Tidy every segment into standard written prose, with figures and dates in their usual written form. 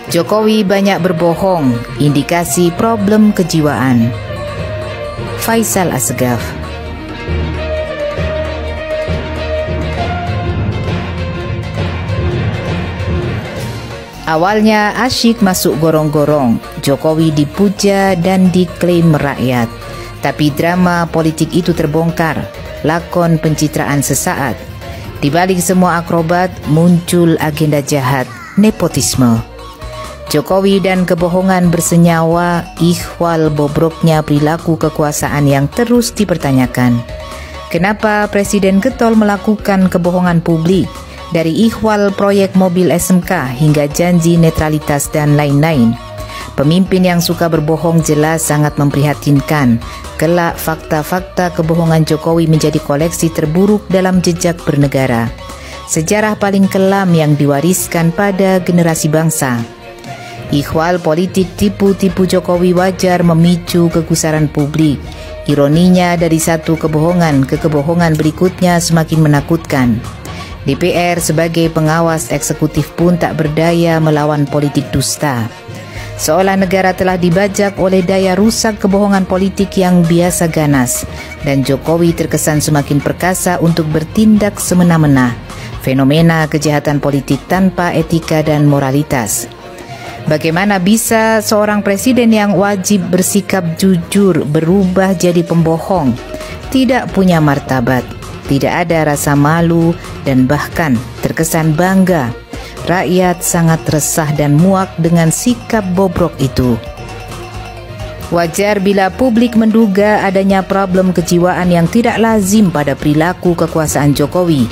Jokowi banyak berbohong, indikasi problem kejiwaan. Faisal Asgaf. Awalnya asyik masuk gorong-gorong, Jokowi dipuja dan diklaim rakyat. Tapi drama politik itu terbongkar, lakon pencitraan sesaat. Di balik semua akrobat muncul agenda jahat, nepotisme. Jokowi dan kebohongan bersenyawa, ihwal bobroknya perilaku kekuasaan yang terus dipertanyakan. Kenapa Presiden getol melakukan kebohongan publik? Dari ihwal proyek mobil SMK hingga janji netralitas dan lain-lain. Pemimpin yang suka berbohong jelas sangat memprihatinkan. Kelak fakta-fakta kebohongan Jokowi menjadi koleksi terburuk dalam jejak bernegara. Sejarah paling kelam yang diwariskan pada generasi bangsa. Ihwal politik tipu-tipu Jokowi wajar memicu kegusaran publik. Ironinya dari satu kebohongan ke kebohongan berikutnya semakin menakutkan. DPR sebagai pengawas eksekutif pun tak berdaya melawan politik dusta. Seolah negara telah dibajak oleh daya rusak kebohongan politik yang biasa ganas. Dan Jokowi terkesan semakin perkasa untuk bertindak semena-mena. Fenomena kejahatan politik tanpa etika dan moralitas. Bagaimana bisa seorang presiden yang wajib bersikap jujur berubah jadi pembohong, tidak punya martabat, tidak ada rasa malu, dan bahkan terkesan bangga? Rakyat sangat resah dan muak dengan sikap bobrok itu. Wajar bila publik menduga adanya problem kejiwaan yang tidak lazim pada perilaku kekuasaan Jokowi.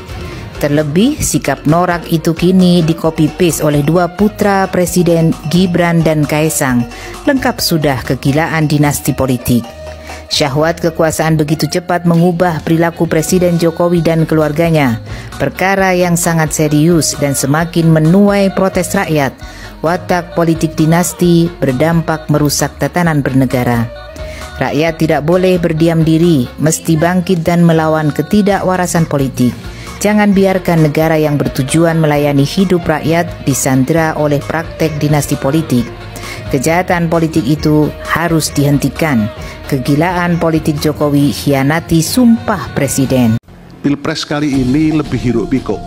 Terlebih, sikap norak itu kini di-copy-paste oleh dua putra Presiden, Gibran dan Kaesang. Lengkap sudah kegilaan dinasti politik. Syahwat kekuasaan begitu cepat mengubah perilaku Presiden Jokowi dan keluarganya. Perkara yang sangat serius dan semakin menuai protes rakyat. Watak politik dinasti berdampak merusak tatanan bernegara. Rakyat tidak boleh berdiam diri, mesti bangkit dan melawan ketidakwarasan politik. Jangan biarkan negara yang bertujuan melayani hidup rakyat disandera oleh praktek dinasti politik. Kejahatan politik itu harus dihentikan. Kegilaan politik Jokowi hianati sumpah presiden. Pilpres kali ini lebih hiruk-pikuk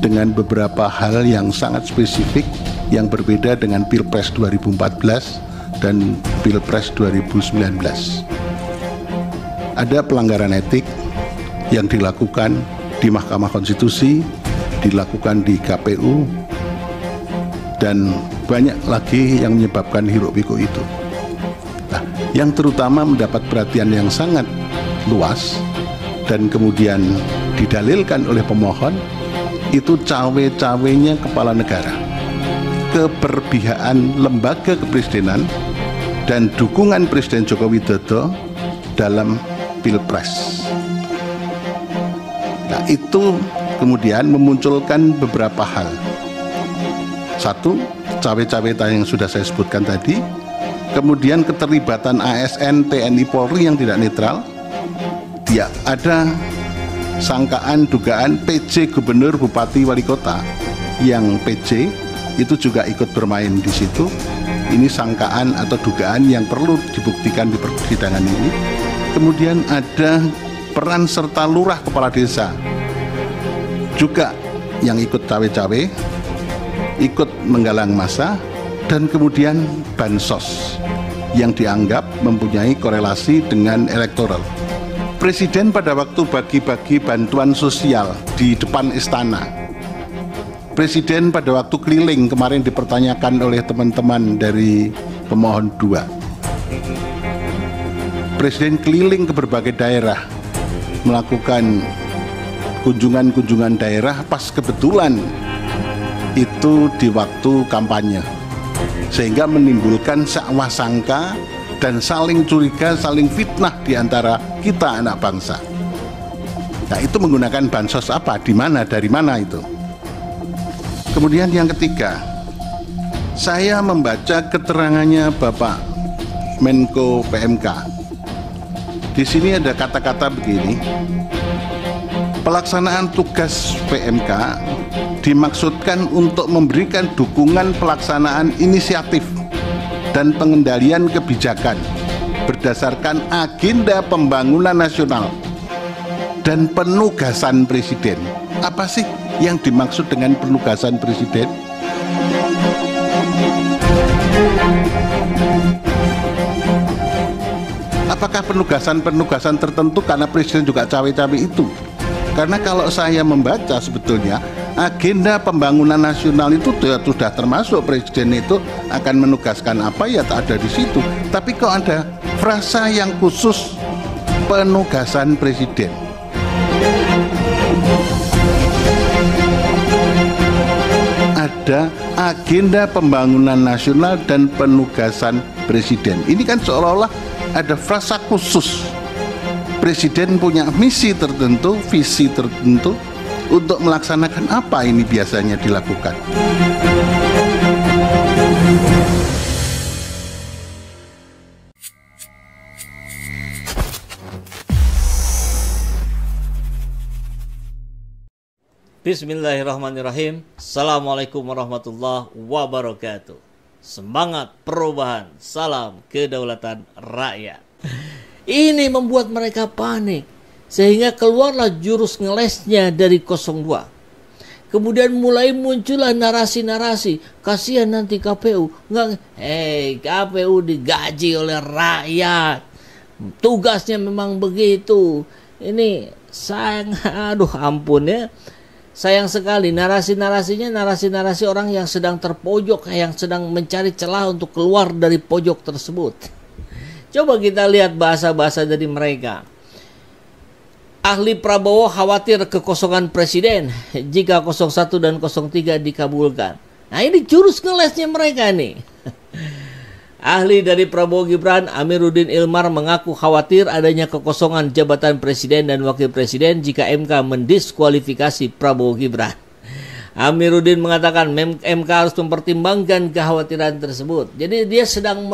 dengan beberapa hal yang sangat spesifik yang berbeda dengan Pilpres 2014 dan Pilpres 2019. Ada pelanggaran etik yang dilakukan di Mahkamah Konstitusi, dilakukan di KPU, dan banyak lagi yang menyebabkan hiruk-pikuk itu. Nah, yang terutama mendapat perhatian yang sangat luas dan kemudian didalilkan oleh pemohon itu cawe-cawenya kepala negara, keberpihakan lembaga kepresidenan dan dukungan Presiden Joko Widodo dalam Pilpres. Nah, itu kemudian memunculkan beberapa hal. Satu, cawe-cawe yang sudah saya sebutkan tadi. Kemudian keterlibatan ASN, TNI, Polri yang tidak netral. Ya, ada sangkaan, dugaan PJ Gubernur, Bupati, Wali Kota yang PJ itu juga ikut bermain di situ. Ini sangkaan atau dugaan yang perlu dibuktikan di persidangan ini. Kemudian ada peran serta lurah kepala desa juga yang ikut cawe-cawe, ikut menggalang massa, dan kemudian bansos yang dianggap mempunyai korelasi dengan elektoral. Presiden pada waktu bagi-bagi bantuan sosial di depan istana, Presiden pada waktu keliling kemarin dipertanyakan oleh teman-teman dari pemohon 2. Presiden keliling ke berbagai daerah melakukan kunjungan-kunjungan daerah pas kebetulan itu di waktu kampanye, sehingga menimbulkan sakwa sangka dan saling curiga, saling fitnah di antara kita anak bangsa. Nah, itu menggunakan bansos apa, di mana, dari mana itu. Kemudian yang ketiga, saya membaca keterangannya Bapak Menko PMK. Di sini ada kata-kata begini: pelaksanaan tugas PMK dimaksudkan untuk memberikan dukungan pelaksanaan inisiatif dan pengendalian kebijakan berdasarkan agenda pembangunan nasional dan penugasan presiden. Apa sih yang dimaksud dengan penugasan presiden? Apakah penugasan tertentu karena presiden juga cawe-cawe itu? Karena kalau saya membaca sebetulnya agenda pembangunan nasional itu sudah termasuk presiden itu akan menugaskan apa ya tak ada di situ. Tapi kok ada frasa yang khusus penugasan presiden? Ada agenda pembangunan nasional dan penugasan presiden. Ini kan seolah-olah ada frasa khusus. Presiden punya misi tertentu, visi tertentu untuk melaksanakan apa ini biasanya dilakukan. Bismillahirrahmanirrahim. Assalamualaikum warahmatullahi wabarakatuh. Semangat perubahan, salam kedaulatan rakyat. Ini membuat mereka panik, sehingga keluarlah jurus ngelesnya dari 02. Kemudian mulai muncullah narasi-narasi, kasihan nanti KPU. KPU digaji oleh rakyat, tugasnya memang begitu. Ini aduh ampun ya. Sayang sekali narasi-narasinya narasi-narasi orang yang sedang terpojok, yang sedang mencari celah untuk keluar dari pojok tersebut. Coba kita lihat bahasa-bahasa dari mereka. Ahli Prabowo khawatir kekosongan presiden jika 01 dan 03 dikabulkan. Nah ini jurus ngelesnya mereka nih. Ahli dari Prabowo Gibran, Amiruddin Ilmar mengaku khawatir adanya kekosongan jabatan presiden dan wakil presiden jika MK mendiskualifikasi Prabowo Gibran. Amiruddin mengatakan MK harus mempertimbangkan kekhawatiran tersebut. Jadi dia sedang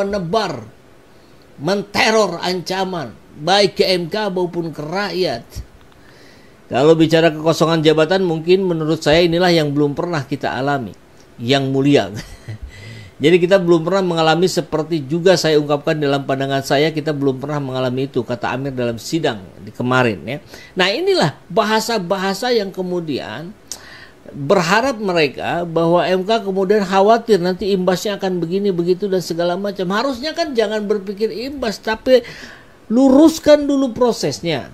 menteror ancaman baik ke MK maupun ke rakyat. Kalau bicara kekosongan jabatan, mungkin menurut saya inilah yang belum pernah kita alami, yang mulia. Jadi kita belum pernah mengalami seperti juga saya ungkapkan dalam pandangan saya, kita belum pernah mengalami itu, kata Amir dalam sidang di kemarin ya. Nah inilah bahasa-bahasa yang kemudian berharap mereka bahwa MK kemudian khawatir nanti imbasnya akan begini begitu dan segala macam. Harusnya kan jangan berpikir imbas, tapi luruskan dulu prosesnya.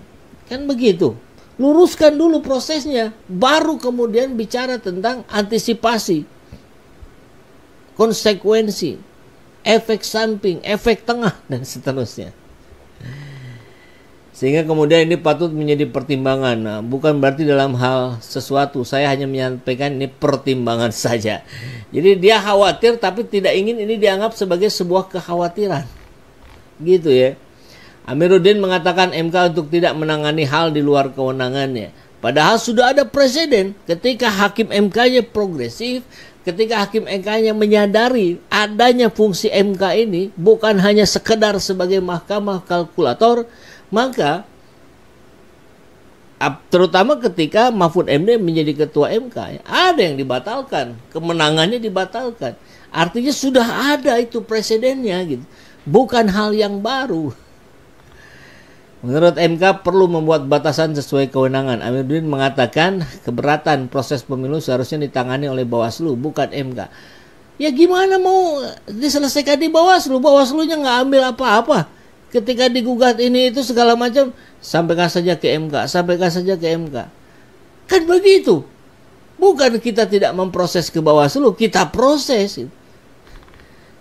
Kan begitu. Luruskan dulu prosesnya, baru kemudian bicara tentang antisipasi, konsekuensi, efek samping, efek tengah dan seterusnya. Sehingga kemudian ini patut menjadi pertimbangan. Nah, bukan berarti dalam hal sesuatu, saya hanya menyampaikan ini pertimbangan saja. Jadi dia khawatir tapi tidak ingin ini dianggap sebagai sebuah kekhawatiran. Gitu ya. Amiruddin mengatakan MK untuk tidak menangani hal di luar kewenangannya. Padahal sudah ada presiden ketika hakim MK-nya progresif, ketika hakim MK-nya menyadari adanya fungsi MK ini bukan hanya sekedar sebagai mahkamah kalkulator, maka terutama ketika Mahfud MD menjadi ketua MK, ada yang dibatalkan, kemenangannya dibatalkan. Artinya sudah ada itu presidennya gitu. Bukan hal yang baru. Menurut MK perlu membuat batasan sesuai kewenangan. Amiruddin mengatakan keberatan proses pemilu seharusnya ditangani oleh Bawaslu, bukan MK. Ya gimana mau diselesaikan di Bawaslu? Bawaslunya nggak ambil apa-apa. Ketika digugat ini itu segala macam, sampaikan saja ke MK, sampaikan saja ke MK. Kan begitu. Bukan kita tidak memproses ke Bawaslu, kita proses.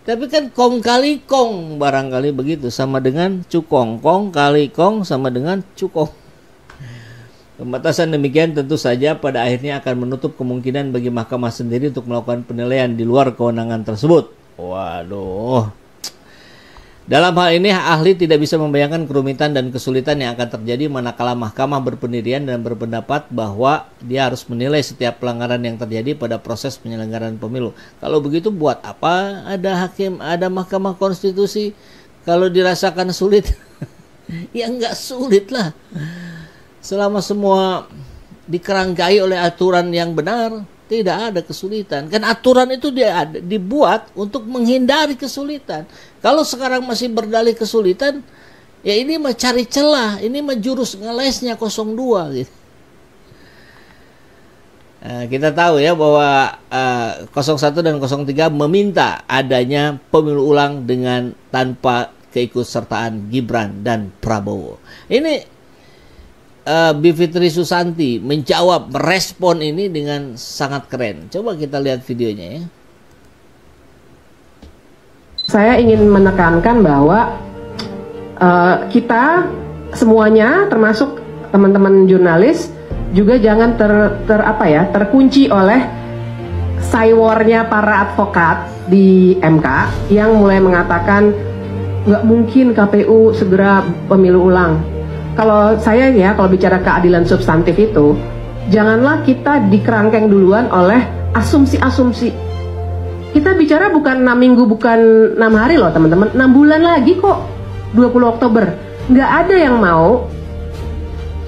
Tapi kan kong kali kong barangkali begitu, sama dengan cukong. Kong kali kong sama dengan cukong. Pembatasan demikian tentu saja pada akhirnya akan menutup kemungkinan bagi mahkamah sendiri untuk melakukan penilaian di luar kewenangan tersebut. Waduh. Dalam hal ini ahli tidak bisa membayangkan kerumitan dan kesulitan yang akan terjadi manakala mahkamah berpendirian dan berpendapat bahwa dia harus menilai setiap pelanggaran yang terjadi pada proses penyelenggaraan pemilu. Kalau begitu buat apa ada hakim, ada mahkamah konstitusi kalau dirasakan sulit? Ya enggak sulit lah. Selama semua dikerangkai oleh aturan yang benar, Tidak ada kesulitan. Kan aturan itu dibuat untuk menghindari kesulitan. Kalau sekarang masih berdalih kesulitan, ya ini mah cari celah, ini mah jurus ngelesnya 02 gitu. Kita tahu ya bahwa 01 dan 03 meminta adanya pemilu ulang dengan tanpa keikutsertaan Gibran dan Prabowo. Ini Bivitri Susanti menjawab, merespon ini dengan sangat keren. Coba kita lihat videonya ya. Saya ingin menekankan bahwa kita semuanya, termasuk teman-teman jurnalis, juga jangan terkunci oleh cywarnya para advokat di MK yang mulai mengatakan nggak mungkin KPU segera pemilu ulang. Kalau saya ya, kalau bicara keadilan substantif itu, janganlah kita dikerangkeng duluan oleh asumsi-asumsi. Kita bicara bukan 6 minggu, bukan 6 hari loh teman-teman, 6 bulan lagi kok, 20 Oktober. Nggak ada yang mau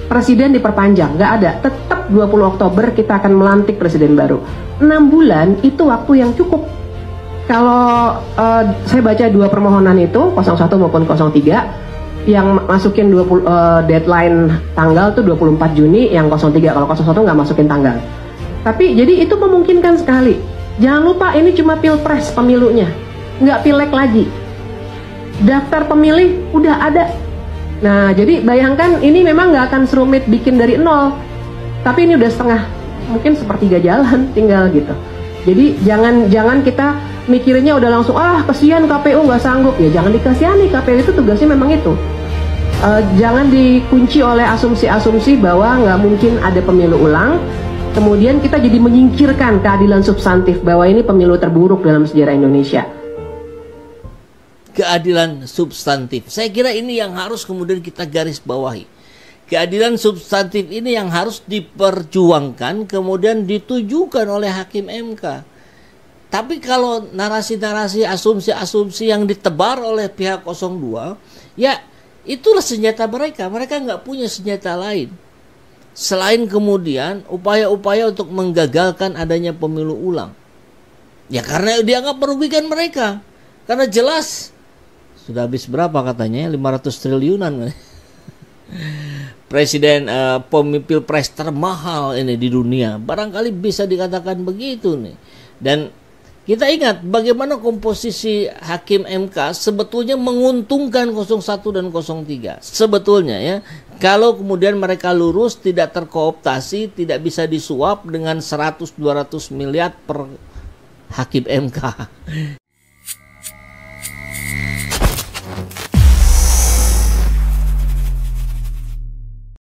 presiden diperpanjang, nggak ada. Tetap 20 Oktober kita akan melantik presiden baru. 6 bulan itu waktu yang cukup. Kalau saya baca dua permohonan itu, 01 maupun 03, yang masukin deadline tanggal tuh 24 Juni, yang 03, kalau 01 nggak masukin tanggal. Tapi jadi itu memungkinkan sekali. Jangan lupa ini cuma pilpres pemilunya, nggak pileg lagi. Daftar pemilih udah ada. Nah jadi bayangkan ini memang nggak akan serumit bikin dari nol. Tapi ini udah setengah, mungkin sepertiga jalan tinggal gitu. Jadi jangan kita mikirnya udah langsung kasihan KPU nggak sanggup. Ya jangan dikasihani, KPU itu tugasnya memang itu. Jangan dikunci oleh asumsi-asumsi bahwa nggak mungkin ada pemilu ulang. Kemudian kita jadi menyingkirkan keadilan substantif bahwa ini pemilu terburuk dalam sejarah Indonesia. Keadilan substantif, saya kira ini yang harus kemudian kita garis bawahi. Keadilan substantif ini yang harus diperjuangkan, kemudian ditujukan oleh Hakim MK. Tapi kalau narasi-narasi, asumsi-asumsi yang ditebar oleh pihak 02, ya itulah senjata mereka. Mereka nggak punya senjata lain. Selain kemudian upaya-upaya untuk menggagalkan adanya pemilu ulang. Ya karena dianggap merugikan mereka. Karena jelas, sudah habis berapa katanya, 500 triliunan. Presiden pemimpin pilpres termahal ini di dunia. Barangkali bisa dikatakan begitu nih. Dan kita ingat bagaimana komposisi Hakim MK sebetulnya menguntungkan 01 dan 03. Sebetulnya ya, kalau kemudian mereka lurus, tidak terkooptasi, tidak bisa disuap dengan 100-200 miliar per Hakim MK.